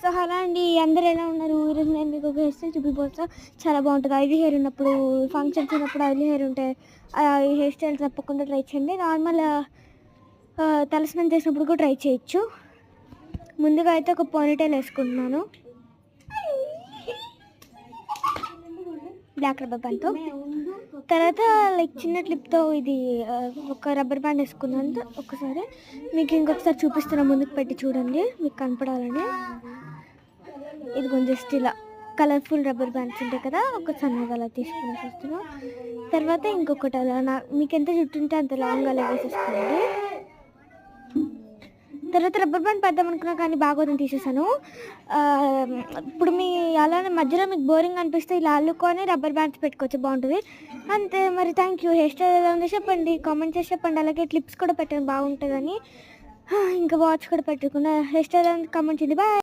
So అలా అండి, అందరూ ఎలా ఉన్నారు? ఈరోజు నేను మీకు ఒక హెయిర్ స్టైల్ చూపిపోతా. చాలా బాగుంటుంది. ఆయిలీ హెయిర్ ఉన్నప్పుడు, ఫంక్షన్స్ ఉన్నప్పుడు ఆయిలీ హెయిర్ ఉంటే ఈ హెయిర్ స్టైల్ తప్పకుండా ట్రై చేయండి. నార్మల్ తలస్నానం చేసినప్పుడు కూడా ట్రై చేయొచ్చు. ముందుగా అయితే ఒక పోనీటైల్ వేసుకుంటున్నాను బ్లాక్ రబ్బర్ బ్యాండ్తో. తర్వాత లైక్ చిన్న క్లిప్తో ఇది ఒక రబ్బర్ బ్యాండ్ వేసుకున్నాను. ఒకసారి మీకు ఇంకొకసారి చూపిస్తున్నా, ముందుకు పెట్టి చూడండి మీకు కనపడాలని. ఇది కొంచెం జస్ట్ ఇలా కలర్ఫుల్ రబ్బర్ బ్యాండ్స్ ఉంటాయి కదా, ఒక సన్నగా అలా తీసుకుని వస్తున్నాం. తర్వాత ఇంకొకటి అలా మీకు ఎంత జుట్టు ఉంటే అంత లాంగ్ అలా వేసేసుకోండి. తర్వాత రబ్బర్ బ్యాండ్ పెద్దాం అనుకున్నా కానీ బాగోదని తీసేసాను. ఇప్పుడు మీ అలానే మధ్యలో మీకు బోరింగ్ అనిపిస్తే ఇలా అల్లుకొని రబ్బర్ బ్యాండ్స్ పెట్టుకోవచ్చు, బాగుంటుంది. అంతే మరి. Thank you. హెయిర్ స్టైల్ ఎలా ఉందో చెప్పండి, కామెంట్ చేసి చెప్పండి. అలాగే క్లిప్స్ కూడా పెట్టండి, బాగుంటుందని. ఇంకా వాచ్ కూడా పెట్టుకున్నా. హెయిర్ స్టైల్ కామెంట్ చేయండి. బాయ్.